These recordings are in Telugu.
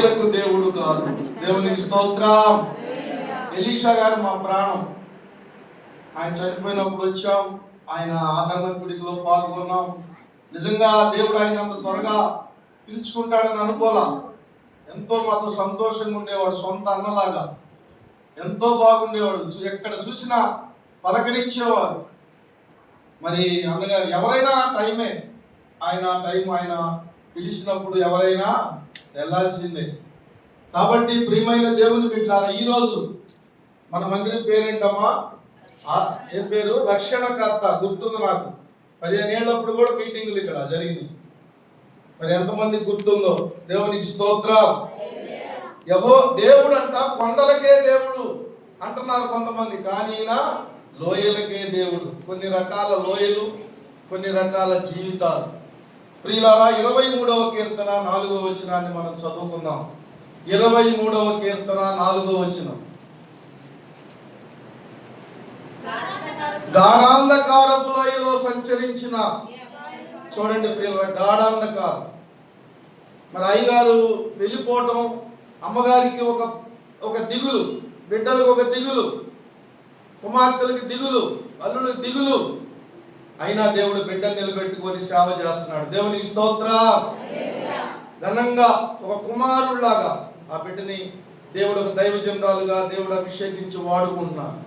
లోయలకు దేవుడు కాదు. దేవునికి స్తోత్రం. ఎలీషా గారు మా ప్రాణం. ఆయన చనిపోయినప్పుడు వచ్చాం, ఆయన ఆదరణ గుడిలో పాల్గొన్నాం. నిజంగా దేవుడు ఆయన అంత త్వరగా పిలుచుకుంటాడని అనుకోలా. ఎంతో మాతో సంతోషంగా ఉండేవాడు, సొంత అన్నలాగా ఎంతో బాగుండేవాడు. ఎక్కడ చూసినా పలకరించేవాడు. మరి అన్నగారు ఎవరైనా టైమే, ఆయన టైం ఆయన పిలిచినప్పుడు ఎవరైనా వెళ్ళాల్సిందే. కాబట్టి ప్రియమైన దేవుని బిడ్డలారా, ఈరోజు మన మందిరం పేరేంటమ్మా? ఏం పేరు? రక్షణకర్త. గుర్తుంది నాకు. 15 ఏళ్ళప్పుడు కూడా మీటింగులు ఇక్కడ జరిగినాయి. మరి ఎంతమంది గుర్తుందో? దేవునికి స్తోత్రం. దేవుడు అంట కొండలకే దేవుడు అంటున్నారు కొంతమంది, కానీ ఈయన లోయలకే దేవుడు. కొన్ని రకాల లోయలు, కొన్ని రకాల జీవితాలు. ప్రియులారా, 23వ కీర్తన 4వ వచనాన్ని మనం చదువుకుందాం. 23వ కీర్తన 4వ వచనం. గాఢాంధకారపు లోయలో సంచరించిన, చూడండి ప్రియులారా, గాఢాంధకారం. మరి అయ్యగారు వెళ్ళిపోవటం, అమ్మగారికి ఒక దిగులు, బిడ్డలకు ఒక దిగులు, కుమార్తెలకి దిగులు, అల్లుడికి దిగులు. అయినా దేవుడు బిడ్డను నిలబెట్టుకొని సేవ చేస్తున్నాడు. దేవునికి స్తోత్రం. ఘనంగా ఒక కుమారుడిలాగా ఆ బిడ్డని దేవుడు ఒక దైవజనరాలుగా దేవుడు అభిషేకించి వాడుకుంటున్నాడు.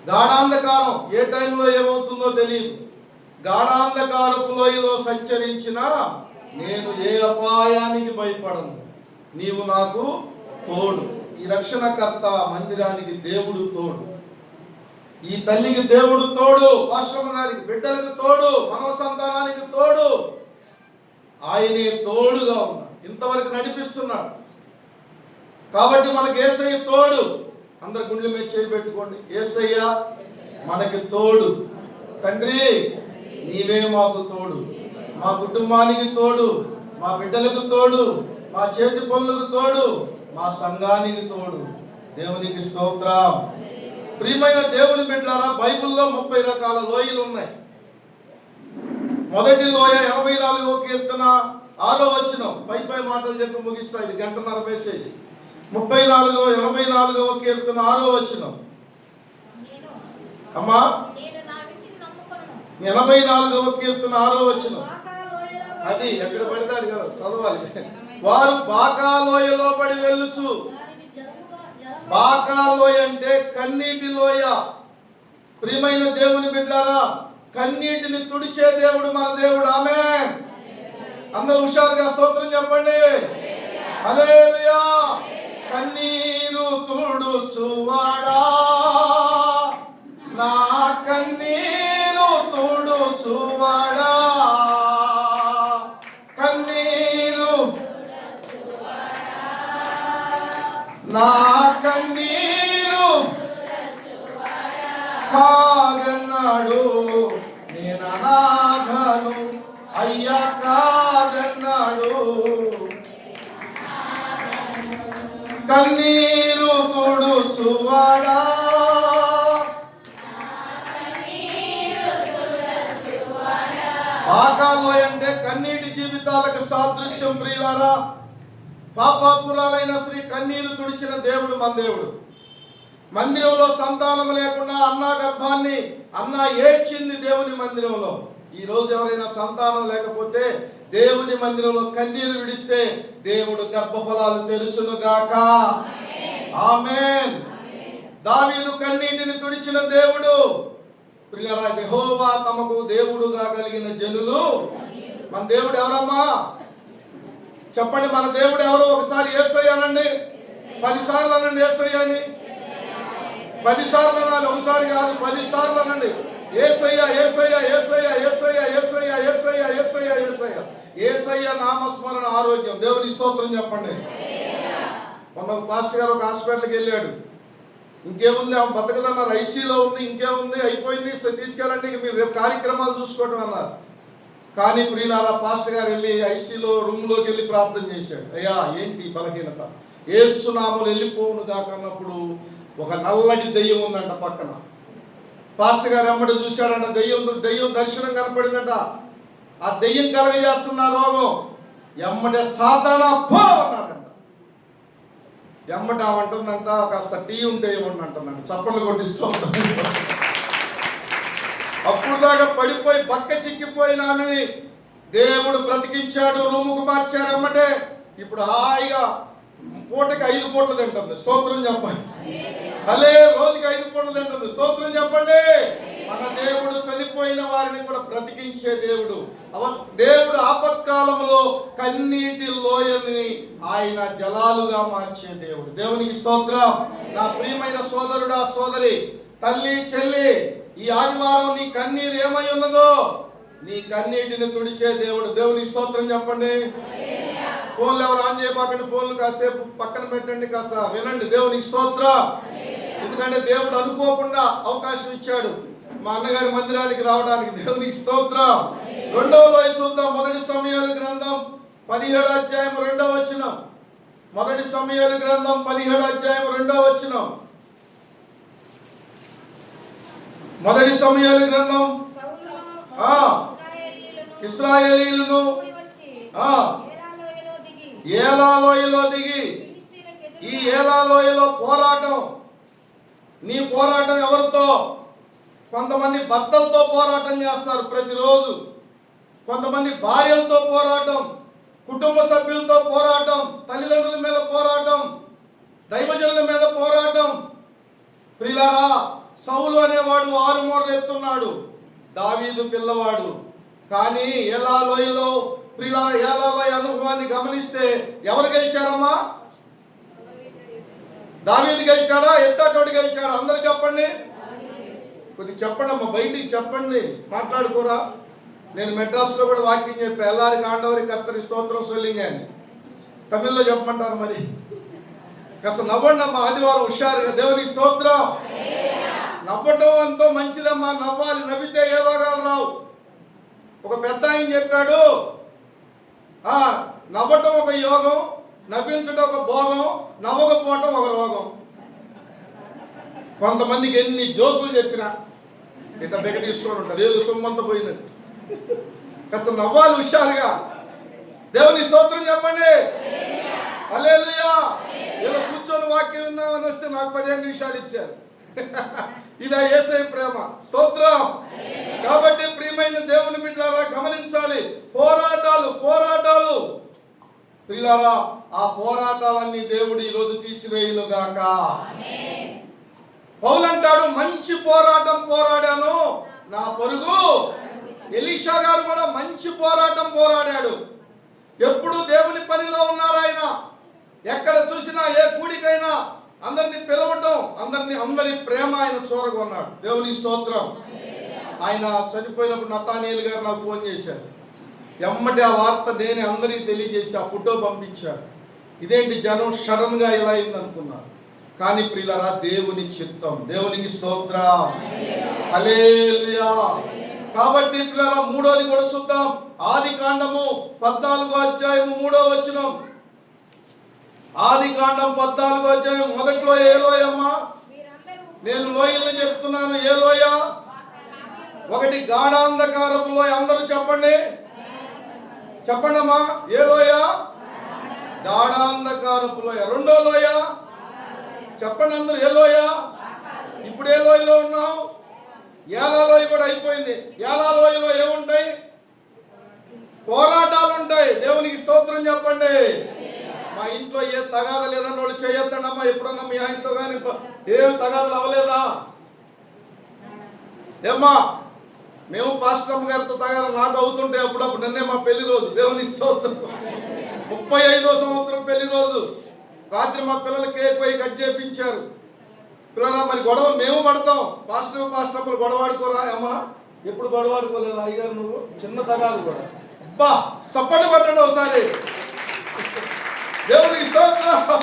గాఢాంధకారం ఏ టైంలో ఏమవుతుందో తెలియదు. గాఢాంధకారపు లోయలో సంచరించిన నేను ఏ అపాయానికి భయపడను, నీవు నాకు తోడు. ఈ రక్షణకర్త మందిరానికి దేవుడు తోడు. ఈ తల్లికి దేవుడు తోడు, పాశ్రమ గారికి, బిడ్డలకు తోడు, మనవ సంతానానికి తోడు. ఆయనే తోడుగా ఉన్నాడు, ఇంతవరకు నడిపిస్తున్నాడు. కాబట్టి మనకు యేసయ్య తోడు. అందరు గుండెల మీద చేయి పెట్టుకోండి. యేసయ్య మనకి తోడు. తండ్రి, నీవే మాకు తోడు, మా కుటుంబానికి తోడు, మా బిడ్డలకు తోడు, మా చేతి పనులకు తోడు, మా సంఘానికి తోడు. దేవునికి స్తోత్రం. ప్రియమైన దేవుని బిడ్డలారా, బైబిల్లో 30 రకాల లోయలు ఉన్నాయి. మొదటి లోయ 84వ కీర్తన 6వ వచనం. పై మాటలు చెప్పి ముగిస్తా, ఇది గంటన్నర మెసేజ్. 84వ కీర్తన 6వ వచనం. అమ్మా, 84వ కీర్తన 6వ వచనం. అది ఎక్కడ పడతాడు కదా, చదవాలి. వారు బాకా లోయలో పడి వెళ్ళుచు. బాకా లోయ అంటే కన్నీటి లోయ. ప్రియమైన దేవుని బిడ్డలారా, కన్నీటిని తుడిచే దేవుడు మన దేవుడు. ఆమేన్. అందరూ హుషారుగా స్తోత్రం చెప్పండి. హల్లెలూయా. కన్నీరు తుడుచువాడా, నా కన్నీరు తుడుచువాడా, కన్నీరు నా కన్నీరు కాగన్నాడు, నేను అనాథను అయ్యా కాగన్నాడు, కన్నీరు తుడుచువాడా. బాకాలోయ అంటే కన్నీటి జీవితాలకు సాదృశ్యం. ప్రియులారా, పాపాత్మురాలైన స్త్రీ కన్నీరు తుడిచిన దేవుడు మన దేవుడు. మందిరంలో సంతానం లేకుండా అన్నా గర్భాన్ని అన్నా ఏడ్చింది దేవుని మందిరంలో. ఈ రోజు ఎవరైనా సంతానం లేకపోతే దేవుని మందిరంలో కన్నీరు విడిస్తే దేవుడు గర్భఫలాలు తెరుచును గాక. ఆమేన్. దావీదు కన్నీటిని తుడిచిన దేవుడు. ప్రియులారా, యెహోవా తమకు దేవుడుగా కలిగిన జనులు. మన దేవుడు ఎవరమ్మా? చెప్పండి, మన దేవుడు ఎవరు? ఒకసారి యేసయ్య అనండి, 10 సార్లు అనండి యేసయ్య అని. 10 సార్లు అనాలి, ఒకసారి కాదు, 10 సార్లు అనండి. యేసయ్య యేసయ్య యేసయ్య యేసయ్య యేసయ్య యేసయ్య యేసయ్య యేసయ్య. యేసయ్య నామస్మరణ ఆరోగ్యం. దేవుని స్తోత్రం చెప్పండి. మొన్న పాస్టర్ గారు ఒక హాస్పిటల్కి వెళ్ళాడు. ఇంకేముంది, ఆమె బతకదన్నారు, ఐసీలో ఉంది, ఇంకేముంది, అయిపోయింది, తీసుకెళ్ళండి, మీరు రేపు కార్యక్రమాలు చూసుకోవడం అన్నారు. కానీ ప్రియులారా, పాస్టర్ గారు వెళ్ళి ఐసీలో రూమ్లోకి వెళ్ళి ప్రార్థన చేశాడు. అయ్యా, ఏంటి బలహీనత? యేసు నామములో వెళ్ళిపోవును కాక అన్నప్పుడు ఒక నల్లటి దెయ్యం ఉందంట పక్కన. పాస్టర్ గారు ఎమ్మడి చూశాడంట, దెయ్యం దర్శనం కనపడిందంట. ఆ దెయ్యం కలగజేస్తున్న రోగం ఎమ్మడే సాతానా పో అన్నాడంట. ఎమ్మట అంటుందంట, కాస్త టీ ఉంటే ఏమన్నా అంటుందంట, చప్పట్లు కొట్టిస్తూ ఉంటాం. అప్పుడు దాకా పడిపోయి బక్క చిక్కిపోయిన ఆమెని దేవుడు బ్రతికించాడు, రూముకు మార్చారమ్మటే ఇప్పుడు హాయిగా పూటకి 5 పూటలు తింటుంది. స్తోత్రం చెప్పండి. అలే రోజుకి 5 పూటలు తింటుంది. స్తోత్రం చెప్పండి. మన దేవుడు చనిపోయిన వారిని కూడా బ్రతికించే దేవుడు. దేవుడు ఆపత్కాలంలో కన్నీటి లోయని ఆయన జలాలుగా మార్చే దేవుడు. దేవునికి స్తోత్రం. నా ప్రియమైన సోదరుడా, సోదరి, తల్లి, చెల్లి, ఈ ఆదివారం నీ కన్నీరు ఏమై ఉన్నదో నీ కన్నీటిని తుడిచే దేవుడు. దేవునికి స్తోత్రం చెప్పండి. ఫోన్లు ఎవరు ఆన్ చేయబాకండి, ఫోన్లు కాసేపు పక్కన పెట్టండి, కాస్త వినండి. దేవునికి స్తోత్రం. ఎందుకంటే దేవుడు అనుకోకుండా అవకాశం ఇచ్చాడు మా అన్నగారి మందిరానికి రావడానికి. దేవునికి స్తోత్రం. 2వ లోయ చూద్దాం. 1 సమూయేలు గ్రంథం 17వ అధ్యాయం 2వ వచనం. 1 సమూయేలు గ్రంథం 17వ అధ్యాయం 2వ వచనం. 1 సమూయేలు గ్రంథం ఇశ్రాయేలీయులను ఏలా లోయలో దిగి, ఈ ఏలా లోయలో పోరాటం. నీ పోరాటం ఎవరితో? కొంతమంది భర్తలతో పోరాటం చేస్తారు ప్రతిరోజు, కొంతమంది భార్యలతో పోరాటం, కుటుంబ సభ్యులతో పోరాటం, తల్లిదండ్రుల మీద పోరాటం, దైవజనుల మీద పోరాటం. ప్రియులారా, సౌలు అనేవాడు 6 మూరలు ఎత్తున్నాడు, దావీదు పిల్లవాడు. కానీ ఏలా లోయలో ప్రియులారా, ఏలా లోయ అనుభవాన్ని గమనిస్తే ఎవరు గెలిచారమ్మా? దావీదు గెలిచాడా? ఎత్తటోడు గెలిచాడా? అందరూ చెప్పండి. కొద్దిగా చెప్పండి అమ్మా, బయటికి చెప్పండి, మాట్లాడుకోరా. నేను మెడ్రాస్లో కూడా వాక్యం చెప్పా, ఎల్లారికి ఆండవరి కర్తరి స్తోత్రం సొల్లింగ్ అని. తమిళ్లో చెప్పమంటారు మరి. కాస్త నవ్వండి అమ్మా, ఆదివారం హుషారుగా. దేవునికి స్తోత్రం. నవ్వటం ఎంతో మంచిదమ్మా, నవ్వాలి. నవ్వితే ఏ రోగాలు రావు. ఒక పెద్ద ఆయన చెప్పాడు, నవ్వటం ఒక యోగం, నవ్వించడం ఒక భోగం, నవ్వకపోవటం ఒక రోగం. కొంతమందికి ఎన్ని జోకులు చెప్పినా ఇట్లా బెగ తీసుకొని ఉంటారు, ఏదో సొమ్మంతా పోయినట్టు. కాస్త నవ్వాలి హుషారుగా. దేవుని స్తోత్రం చెప్పండి. హల్లెలూయా. ఏదో కూర్చొని వాక్యం విందామని వస్తే నాకు 15 నిమిషాలు ఇచ్చారు. ఇదా యేసయ్య ప్రేమ. స్తోత్రం. కాబట్టి ప్రియమైన దేవుని బిడ్డలారా, గమనించాలి. పోరాటాలు ప్రియులారా, ఆ పోరాటాలన్నీ దేవుడు ఈరోజు తీసివేయును గాక. పౌలు అంటాడు, మంచి పోరాటం పోరాడాను, నా పొరుగు. ఎలీషా గారు కూడా మంచి పోరాటం పోరాడాడు. ఎప్పుడు దేవుని పనిలో ఉన్నారు ఆయన. ఎక్కడ చూసినా, ఏ కూడికైనా అందరిని పిలవటం, అందరి ప్రేమ ఆయన చూరగొన్నాడు. దేవుని స్తోత్రం. ఆయన చనిపోయినప్పుడు నతానీయేలు గారు నాకు ఫోన్ చేశారు. ఎమ్మటి ఆ వార్త నేనే అందరికీ తెలియజేసి ఆ ఫోటో పంపించారు. ఇదేంటి జనం సడన్గా ఇలా అయింది అనుకున్నారు. కానీ ప్రియులారా, దేవుని చిత్తం. దేవునికి స్తోత్రం. హల్లెలూయా. కాబట్టి ప్రియులారా, 3వది కూడా చూద్దాం. ఆదికాండము 14వ అధ్యాయం 3వ వచనం. ఆదికాండం 14వ అధ్యాయం. మొదట్లో ఏ లోయమ్మా? నేను లోయల్ని చెప్తున్నాను. ఏ లోయ? ఒకటి గాఢాంధకారపు లోయ. అందరూ చెప్పండి, చెప్పండమ్మా. ఏ లోయ? గాఢాంధకారపు లోయ. 2వ లోయ చెప్పండి అందరూ. ఏ లోయ? ఇప్పుడు ఏ లోయలో ఉన్నావు? ఏలా లోయ కూడా అయిపోయింది. ఏలా లోయలో ఏముంటాయి? పోరాటాలు ఉంటాయి. దేవునికి స్తోత్రం చెప్పండి. మా ఇంట్లో ఏ తగాద లేదన్న వాళ్ళు చేయొద్దమ్మా. ఎప్పుడన్నా మీ ఆయనతో కానీ ఏమి తగాదలు అవ్వలేదా? ఏమ్మా, మేము పాస్టమ్ గారితో తగాద నాకు అవుతుంటే అప్పుడప్పుడు. నిన్నే మా పెళ్లి రోజు. దేవుని స్తోత్రం. 35వ సంవత్సరం పెళ్లి రోజు. రాత్రి మా పిల్లలు కేక్ పోయి కట్ చేయించారు. పిల్లరా, మరి గొడవ మేము పడతాం. పాస్టమ్లు గొడవాడుకోరా అమ్మా? ఎప్పుడు గొడవాడుకోలేదు అయ్యగారు నువ్వు? చిన్న తగాదు కూడా. అబ్బా, చప్పట్లు కొట్టండి ఒకసారి. దేవునికి స్తోత్రం.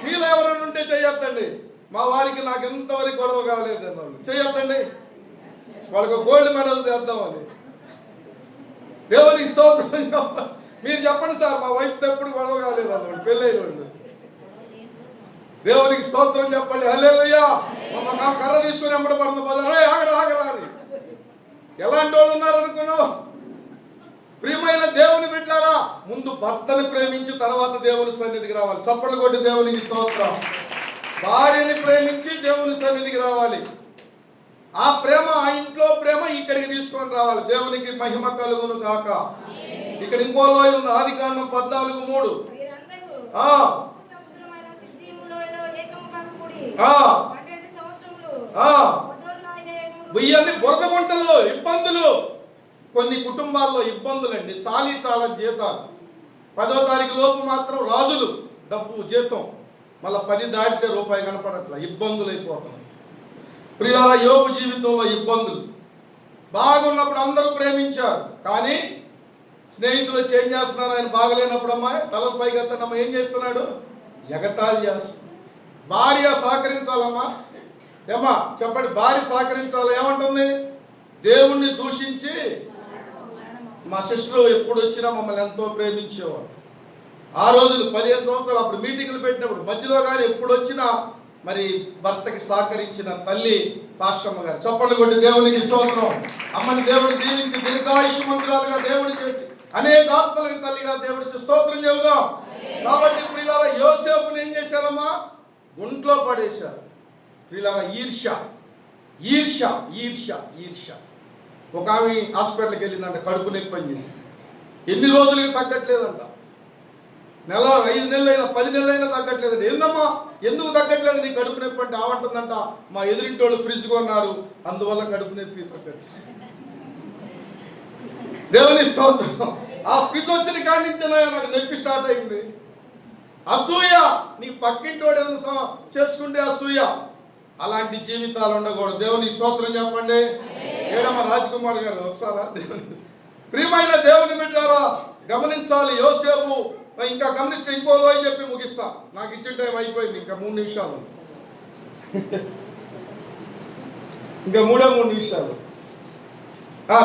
మీలో ఎవరైనా ఉంటే చేయొద్దండి. మా వారికి నాకు ఎంతవరకు గొడవ కాలేదు అన్నవాళ్ళు చేయొద్దండి. వాళ్ళకు గోల్డ్ మెడల్ చేద్దామని. దేవునికి స్తోత్రం. మీరు చెప్పండి సార్, మా వైఫ్తో ఎప్పుడు గొడవ కాలేదు అన్నవాళ్ళు, పెళ్ళైన వాళ్ళు. దేవునికి స్తోత్రం చెప్పండి. హల్లెలూయా. మా కర్ర తీసుకుని ఎమ్మడ పడుతుంది. ఆగరా అని. ఎలాంటి వాళ్ళు ఉన్నారు అనుకున్నావు? ప్రియమైన దేవుని బిడ్డలారా, ముందు భర్తని ప్రేమించి తర్వాత దేవుని సన్నిధికి రావాలి. చప్పట్లు కొట్టి దేవునికి స్తోత్రం. భార్యని ప్రేమించి దేవుని సన్నిధికి రావాలి. ఆ ప్రేమ, ఆ ఇంట్లో ప్రేమ ఇక్కడికి తీసుకొని రావాలి. దేవునికి మహిమ కలుగును కాక. ఇక్కడ ఇంకో లోయ ఉంది, ఆదికాండం 14:3. ఇవన్నీ బురద గుంటలు, ఇబ్బందులు. కొన్ని కుటుంబాల్లో ఇబ్బందులు అండి, చాలా జీతాలు. 10వ తారీఖు లోపు మాత్రం రాజులు డబ్బు జీతం, మళ్ళీ 10 దాటితే రూపాయి కనపడట్లా, ఇబ్బందులు అయిపోతున్నాయి. ప్రియులారా, యోబు జీవితంలో ఇబ్బందులు. బాగున్నప్పుడు అందరూ ప్రేమించారు, కానీ స్నేహితులు వచ్చి ఏం చేస్తున్నారు? ఆయన బాగలేనప్పుడు అమ్మాయి తల పైకి ఎత్తనమ్మా ఏం చేస్తున్నాడు? ఎగతాళి చేస్తున్నాడు. భార్య సహకరించాలమ్మా, ఏమ్మా చెప్పండి, భార్య సహకరించాలి. ఏమంటుంది? దేవుణ్ణి దూషించి, మా సిస్టర్ ఎప్పుడు వచ్చినా మమ్మల్ని ఎంతో ప్రేమించేవారు. ఆ రోజులు 15 సంవత్సరాలు అప్పుడు మీటింగులు పెట్టినప్పుడు మధ్యలో కానీ ఎప్పుడు వచ్చినా మరి భర్తకి సహకరించిన తల్లి పాశ్రమ్మ గారు. చప్పట్లు కొట్టి దేవునికి స్తోత్రం. అమ్మని దేవుడు దీవించి దీర్ఘాయుష్మంతురాలుగా దేవుడు చేసి అనేక ఆత్మలకు తల్లిగా దేవుడికి స్తోత్రం చెబుదాం. కాబట్టి ప్రియులారా, యోసేపుని ఏం చేశారమ్మా? గుంట్లో పడేశారు. ప్రియులారా, ఈర్ష్య. ఒక ఆమె హాస్పిటల్కి వెళ్ళిందంట, కడుపు నొప్పి అని. ఎన్ని రోజులకి తగ్గట్లేదంట. 5 నెలలైనా 10 నెలలైనా తగ్గట్లేదంట. ఏందమ్మా ఎందుకు తగ్గట్లేదు నీ కడుపు నొప్పి అంటే? ఆవంటుందంట, మా ఎదురింటి వాళ్ళు ఫ్రిడ్జ్ కొన్నారు, అందువల్ల కడుపు నొప్పి తగ్గట్లేదు. దేవుని స్తోత్రం. ఆ ఫ్రిడ్జ్ వచ్చిన కాడి నుంచి నాకు నొప్పి స్టార్ట్ అయింది. అసూయ, నీ పక్కింటి వాడు ఏదైనా చేసుకుంటే అసూయ. అలాంటి జీవితాలు ఉండకూడదు. దేవుని స్తోత్రం చెప్పండి. ఏడమ్మ రాజ్కుమార్ గారు వస్తారా? ప్రియమైన దేవుని బిడ్డారా, గమనించాలి. యోసేపు ఇంకా గమనిస్తే ఇంకో లోయ చెప్పి ముగిస్తా, నాకు ఇచ్చిన టైం అయిపోయింది. ఇంకా 3 నిమిషాలు, ఇంకా 3 నిమిషాలు.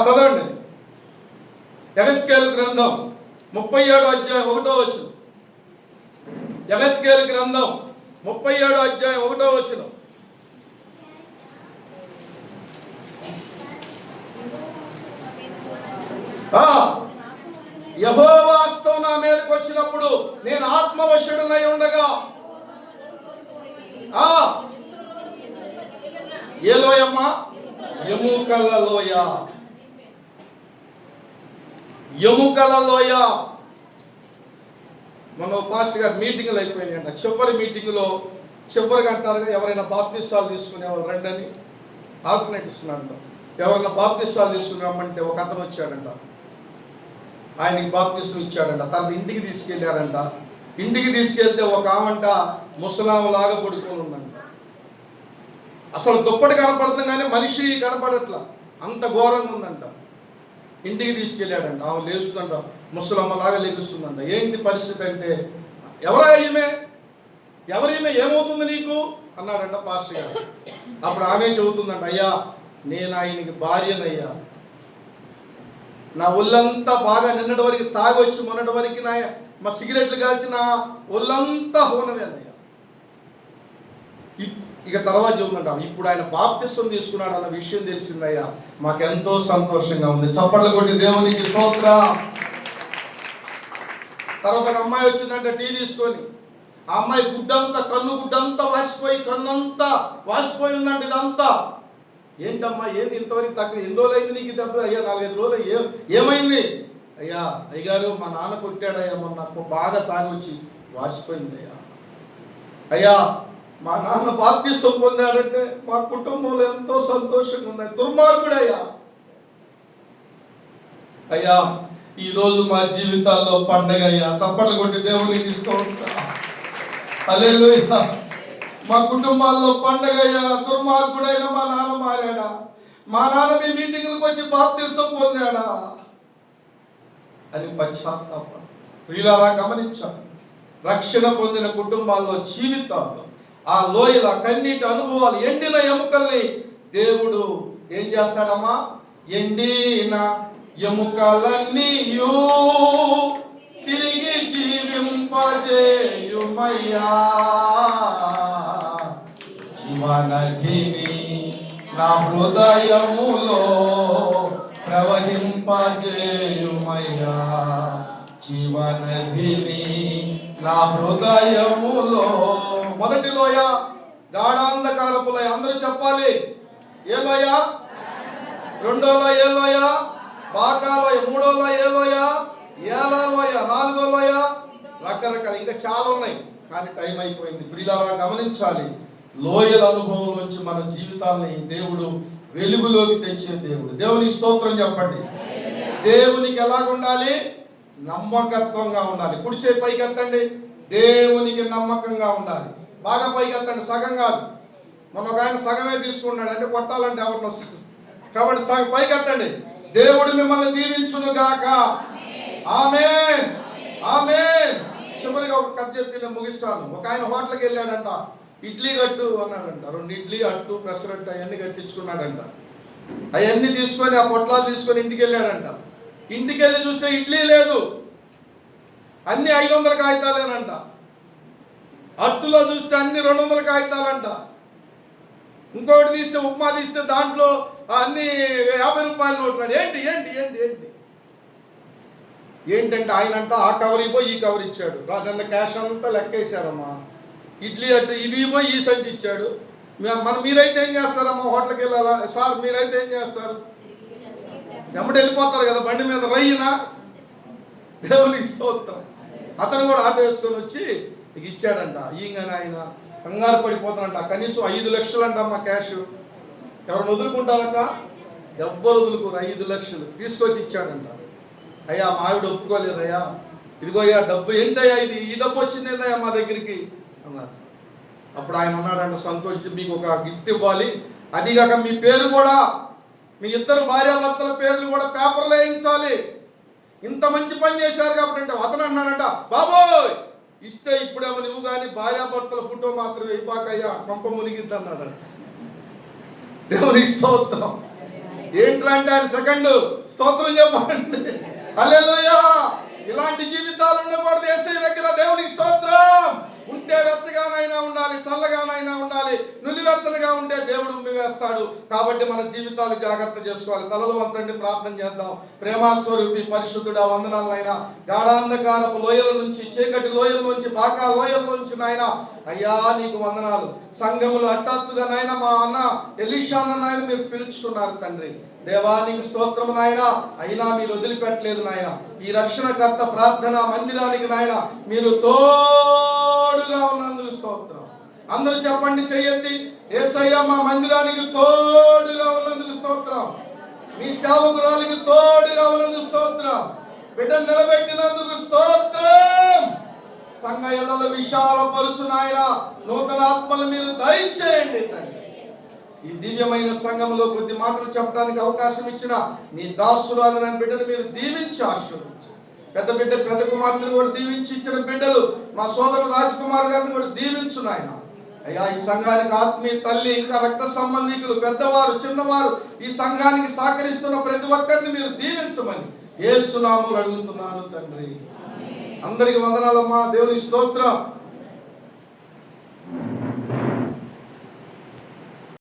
చదవండి. యెహెజ్కేలు గ్రంథం 37వ అధ్యాయం 1వ వచనం. యెహెజ్కేలు గ్రంథం 37వ అధ్యాయం 1వ వచనం. యెహోవా హస్తం నా మీదకి వచ్చినప్పుడు నేను ఆత్మవశుడనై ఉండగా. ఏ లోయమ్మా? ఎముకల లోయ. మన పాస్టర్ గారు మీటింగులు అయిపోయినాయంట. చివరి మీటింగులో చివరిగా అంటారుగా, ఎవరైనా బాప్తిస్తాలు తీసుకునేవాళ్ళు రండి అని ఆల్టర్నేట్ ఇస్తున్నాడంట. ఎవరైనా బాప్తిస్తాలు తీసుకుని రమ్మంటే ఒక అతను వచ్చాడంట, ఆయనకి బాప్తిస్తం ఇచ్చాడంట. తన ఇంటికి తీసుకెళ్ళారంట. ఇంటికి తీసుకెళ్తే ఒక ఆమంట ముసలాంలాగా పడుకొని ఉందంట. అసలు దుప్పటి కనపడుతుంది కానీ మనిషి కనపడట్లా, అంత ఘోరంగా ఉందంట. ఇంటికి తీసుకెళ్ళాడంట. ఆమె లేస్తుందంట, ముసలమ్మలాగా లెగుస్తుందంట. ఏంటి పరిస్థితి అంటే, ఎవరీమె ఏమవుతుంది నీకు అన్నాడంట పాస్టర్ గారు. అప్పుడు ఆమె చెబుతుందంట, అయ్యా నేను ఆయనకి భార్యనయ్యా. నా ఒళ్ళంతా బాగా నిన్నటి వరకు తాగొచ్చి మొన్నటి వరకు మా సిగరెట్లు కాల్చి నా ఒళ్ళంతా హోనమేనయ్యా. ఇక తర్వాత చెబుతుంటా, ఇప్పుడు ఆయన బాప్తిస్తం తీసుకున్నాడు అన్న విషయం తెలిసిందయ్యా, మాకెంతో సంతోషంగా ఉంది. చప్పట్లు కొట్టి దేవునికి స్తోత్రం. తర్వాత ఒక అమ్మాయి వచ్చిందంటే టీ తీసుకొని. ఆ అమ్మాయి కన్ను గుడ్డంతా వాసిపోయి, కన్నంతా వాసిపోయి ఉందంటే ఇదంతా. ఏంటమ్మా ఏంది ఇంతవరకు తగ్గ ఎన్ని రోజులు అయింది నీకు దెబ్బ? అయ్యా 4-5 రోజులు. ఏమైంది? అయ్యా అయ్యగారు మా నాన్న కొట్టాడయ్యా, మొన్న బాగా తాగొచ్చి వాసిపోయిందయ్యా. అయ్యా మా నాన్న బాప్తిస్తం పొందాడంటే మా కుటుంబంలో ఎంతో సంతోషంగా ఉంది. దుర్మార్గుడయ్యా. అయ్యా ఈరోజు మా జీవితాల్లో పండగ అయ్యా. చప్పట్లు కొట్టి దేవునికి తీసుకుంటా. హల్లెలూయా. మా కుటుంబాల్లో పండగ అయ్యా. దుర్మార్గుడైన మా నాన్న మారాడా? మా నాన్న మీ మీటింగ్లకు వచ్చి బాప్తిస్తం పొందాడా అని పశ్చాత్తాపం. ప్రియులారా గమనించాలి, రక్షణ పొందిన కుటుంబాల్లో జీవితాల్లో ఆ లోయల కన్నీటి అనుభవాలు, ఎండిన ఎముకల్ని దేవుడు ఏం చేస్తాడమ్మా? ఎండిన ఎముకలన్నీ తిరిగి జీవింపజేయుమయ్యా. జీవనదిని నా హృదయములో ప్రవహింపజేయుమయ్యా జీవనదిని నా హృదయములో. మొదటి లోయ గాఢాంధకారపు లోయ. అందరూ చెప్పాలి. ఏ లోయ? రెండో లోయ ఏ లోయ? బాకా లోయ. మూడో లోయ ఏ లోయ? ఏలా లోయ. నాలుగో లోయ రకరకాల, ఇంకా చాలా ఉన్నాయి కానీ టైం అయిపోయింది. ప్రియులారా గమనించాలి, లోయల అనుభవంలోంచి మన జీవితాన్ని దేవుడు వెలుగులోకి తెచ్చే దేవుడు. దేవునికి స్తోత్రం చెప్పండి. దేవునికి ఎలాగ ఉండాలి? నమ్మకత్వంగా ఉండాలి. కుడి చేయి పైకి ఎత్తండి. దేవునికి నమ్మకంగా ఉండాలి. బాగా పైకి ఎత్తండి, సగం కాదు. మొన్న ఒక ఆయన సగమే తీసుకున్నాడు, అంటే కొట్టాలంటే ఎవరినో సగం, కాబట్టి సగం పైకి ఎత్తండి. దేవుడు మిమ్మల్ని దీవించును గాక. ఆమేన్, ఆమేన్. చివరిగా ఒక కథ చెప్పి నేను ముగిస్తాను. ఒక ఆయన హోటల్కి వెళ్ళాడంట. ఇడ్లీ కట్టు అన్నాడంట. 2 ఇడ్లీ, అట్టు, పెసరట్టు అవన్నీ కట్టించుకున్నాడంట. అవన్నీ తీసుకొని ఆ పొట్లాలు తీసుకొని ఇంటికి వెళ్ళాడంట. ఇంటికి వెళ్ళి చూస్తే ఇడ్లీ లేదు, అన్ని 500 కాగితాలేనంట. అట్టులో చూస్తే అన్ని 200 కాగితాలంట. ఇంకొకటి తీస్తే, ఉప్మా తీస్తే దాంట్లో అన్ని 50 రూపాయల నోట్లు. ఏంటి ఏంటి ఏంటి ఏంటి ఏంటంటే ఆయన అంట ఆ కవర్ ఇవ్వో ఈ కవర్ ఇచ్చాడు. రాదన్న క్యాష్ అంతా లెక్కేశారమ్మా. ఇడ్లీ అట్టు ఇది పోయి ఈ సంచి ఇచ్చాడు. మీరైతే ఏం చేస్తారమ్మా? హోటల్కి వెళ్ళాలా సార్? మీరైతే ఏం చేస్తారు? ఎమ్మటి వెళ్ళిపోతారు కదా బండి మీద రయ్యినా. దేవునికి స్తోత్రం. అతను కూడా ఆటో వేసుకొని వచ్చి ఇక ఇచ్చాడంట. ఈయన ఆయన కంగారు పడిపోతాడంట. కనీసం 5 లక్షలు అంటమ్మా క్యాష్. ఎవరిని వదులుకుంటారక్క? ఎవ్వరు వదులుకోరు. 5 లక్షలు తీసుకొచ్చి ఇచ్చాడంట. అయ్యా మా ఆవిడ ఒప్పుకోలేదయ్యా, ఇదిగోయ్యా డబ్బు. ఏంటయ్యా ఇది? ఈ డబ్బు వచ్చింది ఏందయ్యా మా దగ్గరికి అన్నారు. అప్పుడు ఆయన అన్నాడంట సంతోషించి, మీకు ఒక గిఫ్ట్ ఇవ్వాలి, అదిగాక మీ పేరు కూడా, మీ ఇద్దరు భార్యాభర్తల పేర్లు కూడా పేపర్లో వేయించాలి. ఇంత మంచి పని చేశారు కాబట్టి అంటే. అతను అన్నాడంట, బాబోయ్ ఇస్తే ఇప్పుడేమో నువ్వు కానీ భార్యాభర్తల ఫోటో మాత్రం అయిపోకయ్యా, కొంప మునిగిద్ది అన్నాడంట. దేవునికి స్తోత్రం. ఏంటంటే ఆయన సెకండ్ స్తోత్రం చెప్పండి. హల్లెలూయా. ఇలాంటి జీవితాలు ఉండకూడదు యేసయ్య దగ్గర. దేవునికి స్తోత్రం. ఉంటే వెచ్చగానైనా ఉండాలి, చల్లగానైనా ఉండాలి. నులివెచ్చనగా ఉంటే దేవుడు ఉమ్మివేస్తాడు. కాబట్టి మన జీవితాలు జాగ్రత్త చేసుకోవాలి. తలలు వంచండి, ప్రార్థన చేద్దాం. ప్రేమాస్వరూపి పరిశుద్ధుడా, వందనాలనైనా గాఢాంధకారపు లోయల నుంచి, చీకటి లోయల నుంచి, బాకా లోయల నుంచి నాయన అయ్యా నీకు వందనాలు. సంఘములు హఠాత్తుగా నాయన మా అన్న ఎలీషాను నాయన మీరు పిలుచుకున్నారు తండ్రి. దేవా నీకు స్తోత్రము నాయన. అయినా మీరు వదిలిపెట్టలేదు నాయన. ఈ రక్షణకర్త ప్రార్థన మందిరానికి నాయన మీరు తోడుగా ఉన్నందుకు స్తోత్రం. అందరూ చెప్పండి చెయ్యెత్తి, యేసయ్య మా మందిరానికి తోడుగా ఉన్నందుకు స్తోత్రం. మీ సేవకురాలికి తోడుగా ఉన్నందుకు స్తోత్రం. బిడ్డను నిలబెట్టినందుకు స్తోత్రం. సంఘ ఎల్లల విశాలపరుచు నాయన. నూతన ఆత్మలు మీరు దయచేయండి తండ్రి. ఈ దివ్యమైన సంఘంలో కొద్ది మాటలు చెప్పడానికి అవకాశం ఇచ్చిన నీ దాసురాలు నన్ను బిడ్డను మీరు దీవించి ఆశీర్వదించండి. పెద్ద బిడ్డ పెద్ద కుమార్తెను కూడా దీవించి ఇచ్చిన బిడ్డలు మా సోదరుడు రాజ్కుమార్ గారిని కూడా దీవించు నాయన. అయ్యా ఈ సంఘానికి ఆత్మీయ తల్లి, ఇంకా రక్త సంబంధికులు, పెద్దవారు, చిన్నవారు, ఈ సంఘానికి సహకరిస్తున్న ప్రతి ఒక్కరిని మీరు దీవించమని యేసు నామములో అడుగుతున్నాను తండ్రి. అందరికి వందనాలమ్మా. దేవుని స్తోత్రం.